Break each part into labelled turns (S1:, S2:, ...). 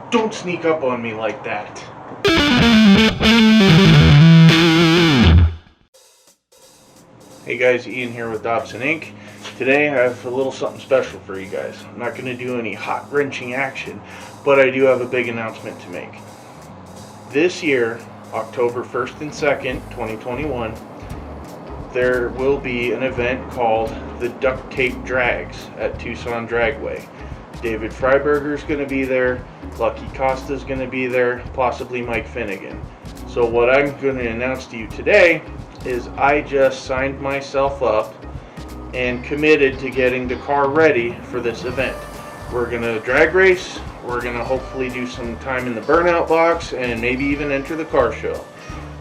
S1: Don't sneak up on me like that. Hey guys, Ian here with Dobson Inc. Today I have a little something special for you guys. I'm not going to do any hot wrenching action, but I do have a big announcement to make. This year, October 1st and 2nd, 2021, there will be an event called the Duct Tape Drags at Tucson Dragway. David Freiberger is going to be there, Lucky Costa is going to be there, possibly Mike Finnegan. So what I'm going to announce to you today is I just signed myself up and committed to getting the car ready for this event. We're going to drag race, we're going to hopefully do some time in the burnout box, and maybe even enter the car show.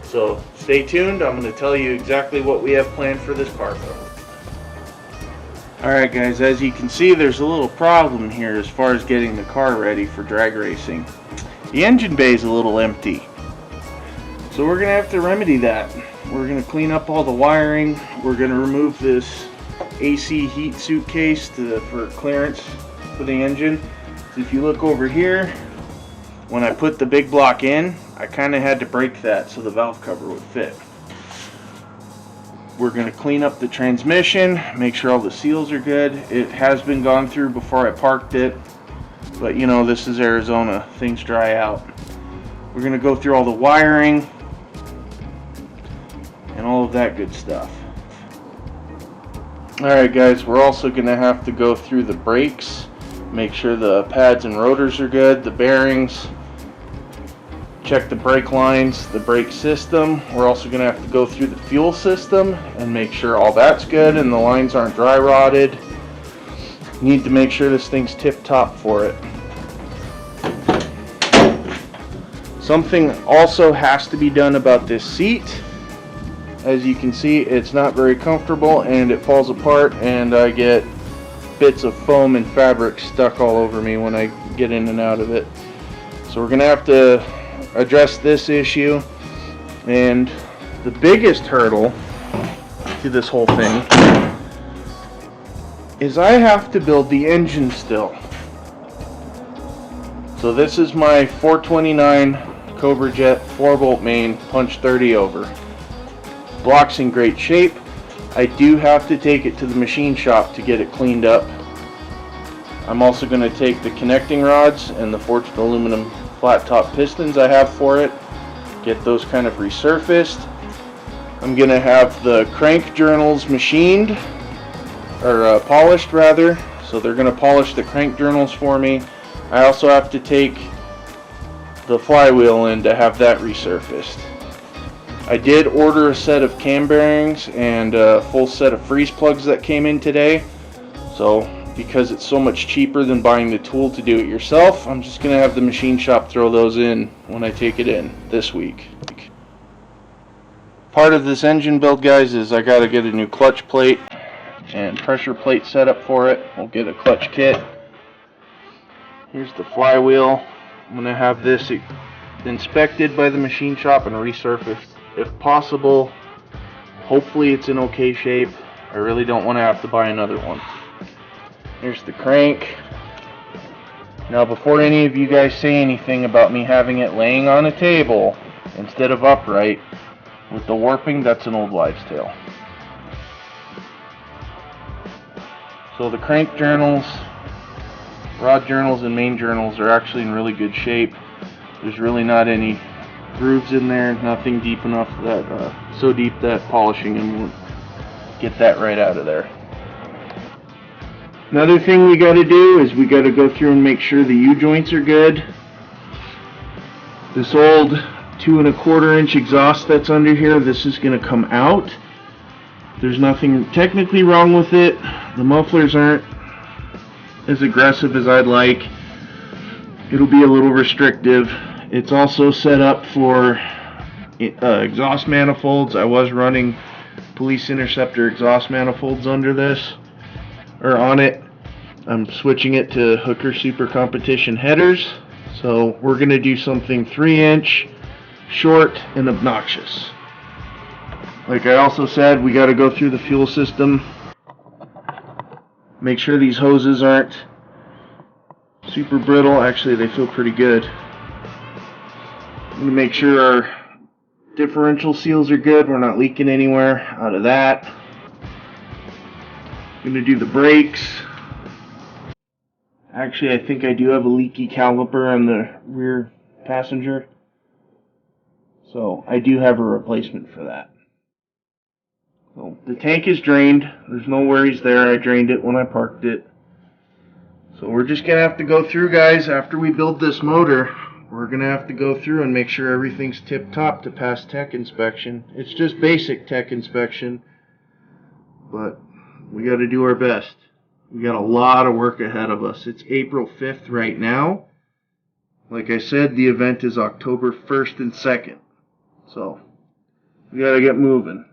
S1: So stay tuned, I'm going to tell you exactly what we have planned for this car show. Alright guys, as you can see there's a little problem here as far as getting the car ready for drag racing. The engine bay is a little empty. So we're going to have to remedy that. We're going to clean up all the wiring. We're going to remove this AC heat suitcase for clearance for the engine. So if you look over here, when I put the big block in, I kind of had to break that so the valve cover would fit. We're going to clean up the transmission, make sure all the seals are good. It has been gone through before I parked it, but you know, this is Arizona, things dry out. We're going to go through all the wiring and all of that good stuff. Alright guys, we're also going to have to go through the brakes, make sure the pads and rotors are good, the bearings, check the brake lines, the brake system. We're also going to have to go through the fuel system and make sure all that's good and the lines aren't dry rotted. Need to make sure this thing's tip top for it. Something also has to be done about this seat. As you can see, it's not very comfortable and it falls apart, and I get bits of foam and fabric stuck all over me when I get in and out of it. So we're going to have to address this issue, and the biggest hurdle to this whole thing is I have to build the engine still. So this is my 429 Cobra Jet 4-bolt main, punch 30 over. Block's in great shape. I do have to take it to the machine shop to get it cleaned up. I'm also going to take the connecting rods and the forged aluminum flat top pistons I have for it, get those kind of resurfaced. I'm going to have the crank journals machined, or polished rather, so they're going to polish the crank journals for me. I also have to take the flywheel in to have that resurfaced. I did order a set of cam bearings and a full set of freeze plugs that came in today, so because it's so much cheaper than buying the tool to do it yourself, I'm just going to have the machine shop throw those in when I take it in this week. Part of this engine build, guys, is I got to get a new clutch plate and pressure plate set up for it. We'll get a clutch kit. Here's the flywheel. I'm going to have this inspected by the machine shop and resurfaced if possible. Hopefully it's in okay shape. I really don't want to have to buy another one. Here's the crank. Now before any of you guys say anything about me having it laying on a table instead of upright, with the warping, that's an old wives' tale. So the crank journals, rod journals, and main journals are actually in really good shape. There's really not any grooves in there, nothing deep enough that so deep that polishing them won't get that right out of there. Another thing we got to do is we got to go through and make sure the U-joints are good. This old 2 1/4 inch exhaust that's under here, this is going to come out. There's nothing technically wrong with it. The mufflers aren't as aggressive as I'd like. It'll be a little restrictive. It's also set up for exhaust manifolds. I was running Police Interceptor exhaust manifolds under this, or on it. I'm switching it to Hooker Super Competition headers. So we're going to do something 3 inch, short, and obnoxious. Like I also said, we got to go through the fuel system. Make sure these hoses aren't super brittle. Actually, they feel pretty good. I'm going to make sure our differential seals are good. We're not leaking anywhere out of that. I'm going to do the brakes. Actually, I think I do have a leaky caliper on the rear passenger. So I do have a replacement for that. So the tank is drained. There's no worries there. I drained it when I parked it. So we're just going to have to go through, guys, after we build this motor. We're going to have to go through and make sure everything's tip-top to pass tech inspection. It's just basic tech inspection, but we got to do our best. We got a lot of work ahead of us. It's April 5th right now. Like I said, the event is October 1st and 2nd. So we got to get moving.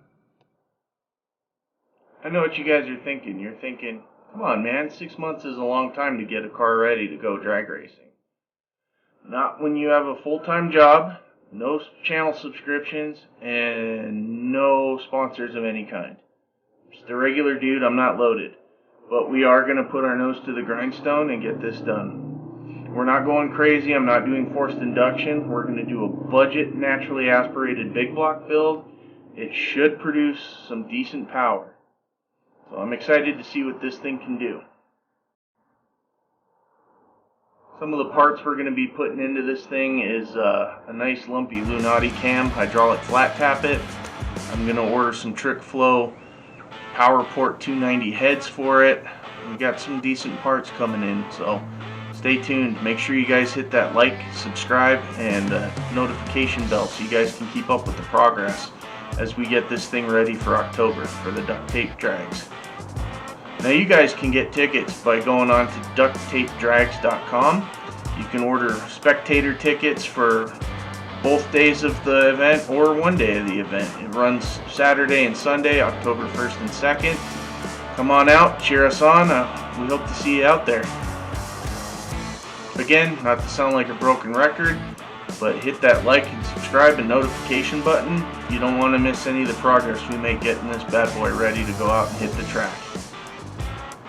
S1: I know what you guys are thinking. You're thinking, come on, man, 6 months is a long time to get a car ready to go drag racing. Not when you have a full-time job, no channel subscriptions, and no sponsors of any kind. Just a regular dude, I'm not loaded. But we are going to put our nose to the grindstone and get this done. We're not going crazy. I'm not doing forced induction. We're going to do a budget, naturally aspirated big block build. It should produce some decent power. So I'm excited to see what this thing can do. Some of the parts we're going to be putting into this thing is a nice lumpy Lunati cam, hydraulic flat tappet. I'm going to order some Trick Flow PowerPort 290 heads for it. We got some decent parts coming in, so stay tuned. Make sure you guys hit that like, subscribe, and notification bell so you guys can keep up with the progress as we get this thing ready for October for the duct tape drags. Now you guys can get tickets by going on to ducttapedrags.com. You can order spectator tickets for both days of the event or one day of the event. It runs Saturday and Sunday, October 1st and 2nd. Come on out, cheer us on. We hope to see you out there. Again, not to sound like a broken record, but hit that like and subscribe and notification button. You don't want to miss any of the progress we make getting this bad boy ready to go out and hit the track.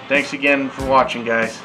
S1: Thanks again for watching, guys.